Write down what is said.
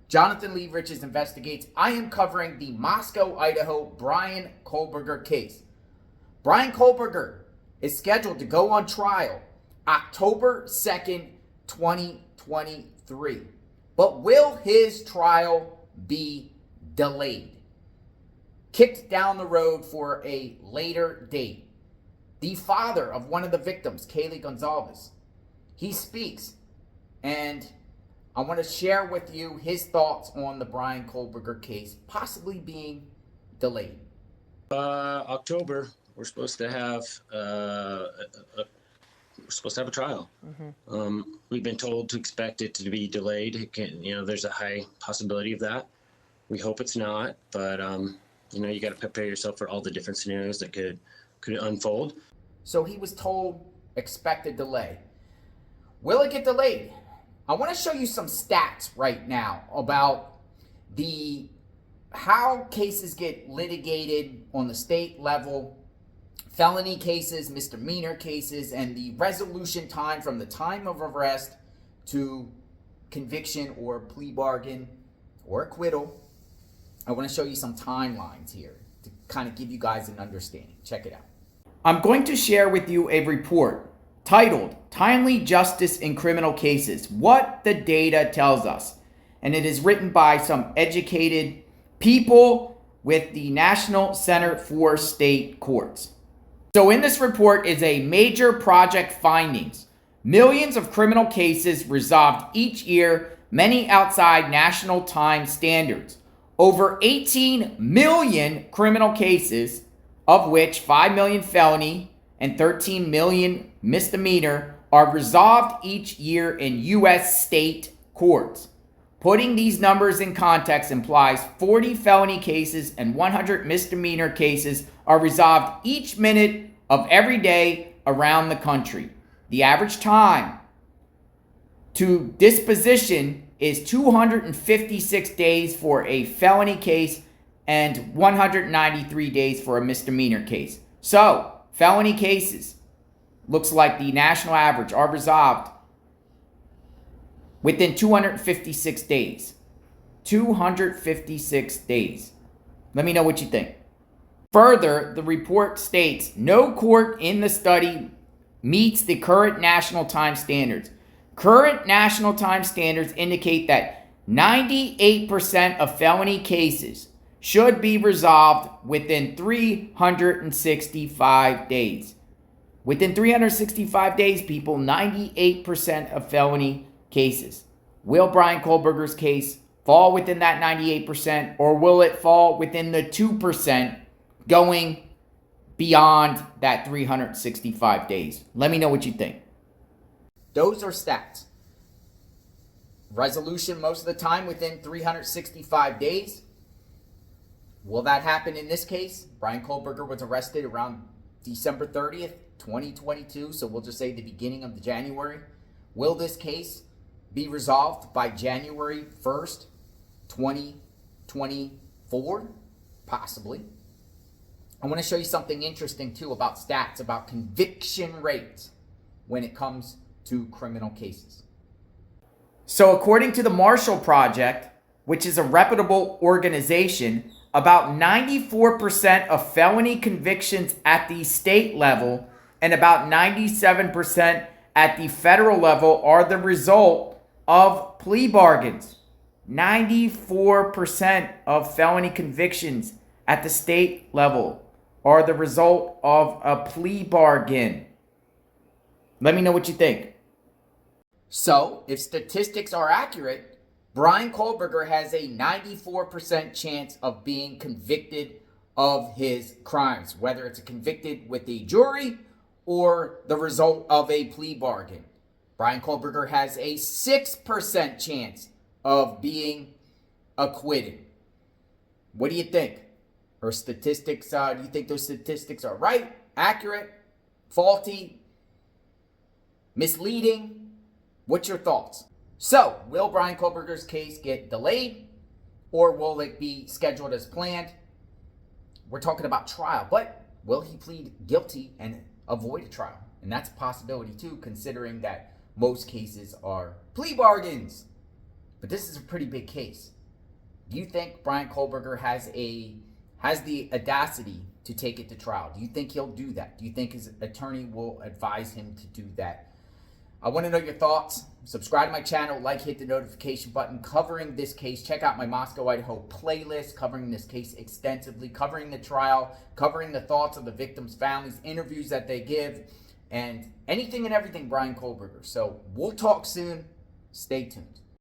Jonathan Lee Riches Investigates. I am covering the Moscow, Idaho Bryan Kohberger case. Bryan Kohberger is scheduled to go on trial October 2nd, 2023. But will his trial be delayed? Kicked down the road for a later date. The father of one of the victims, Kaylee Gonzalez, he speaks, and I want to share with you his thoughts on the Bryan Kohberger case possibly being delayed. October, we're supposed to have a trial. We've been told to expect it to be delayed. It can, there's a high possibility of that. We hope it's not, but you got to prepare yourself for all the different scenarios that could unfold. So he was told expect a delay. Will it get delayed? I want to show you some stats right now about how cases get litigated on the state level, felony cases, misdemeanor cases, and the resolution time from the time of arrest to conviction or plea bargain or acquittal. I want to show you some timelines here to kind of give you guys an understanding. Check it out. I'm going to share with you a report titled Timely Justice in Criminal Cases, What the Data Tells Us. And it is written by some educated people with the National Center for State Courts. So in this report is a major project findings. Millions of criminal cases resolved each year, many outside national time standards. Over 18 million criminal cases, of which 5 million felony and 13 million misdemeanor, are resolved each year in U.S. state courts. Putting these numbers in context implies 40 felony cases and 100 misdemeanor cases are resolved each minute of every day around the country. The average time to disposition is 256 days for a felony case and 193 days for a misdemeanor case. So, felony cases, looks like the national average, are resolved within 256 days. 256 days. Let me know what you think. Further, the report states no court in the study meets the current national time standards. Current national time standards indicate that 98% of felony cases should be resolved within 365 days. Within 365 days, people, 98% of felony cases. Will Bryan Kohberger's case fall within that 98%, or will it fall within the 2% going beyond that 365 days? Let me know what you think. Those are stats. Resolution most of the time within 365 days. Will that happen in this case? Bryan Kohberger was arrested around December 30th, 2022, so we'll just say the beginning of January. Will this case be resolved by January 1st, 2024? Possibly. I want to show you something interesting too about stats, about conviction rates when it comes to criminal cases. So according to the Marshall Project, which is a reputable organization, about 94% of felony convictions at the state level and about 97% at the federal level are the result of plea bargains. 94% of felony convictions at the state level are the result of a plea bargain. Let me know what you think. So, if statistics are accurate, Bryan Kohberger has a 94% chance of being convicted of his crimes, whether it's convicted with a jury or the result of a plea bargain. Bryan Kohberger has a 6% chance of being acquitted. What do you think? Or statistics, do you think those statistics are right, accurate, faulty, misleading? What's your thoughts? So, will Bryan Kohberger's case get delayed, or will it be scheduled as planned? We're talking about trial, but will he plead guilty and avoid a trial? And that's a possibility too, considering that most cases are plea bargains. But this is a pretty big case. Do you think Bryan Kohberger has the audacity to take it to trial? Do you think he'll do that? Do you think his attorney will advise him to do that? I want to know your thoughts. Subscribe to my channel, hit the notification button. Covering this case, check out my Moscow, Idaho playlist covering this case extensively, covering the trial, covering the thoughts of the victims' families, interviews that they give, and anything and everything Bryan Kohberger. So we'll talk soon. Stay tuned.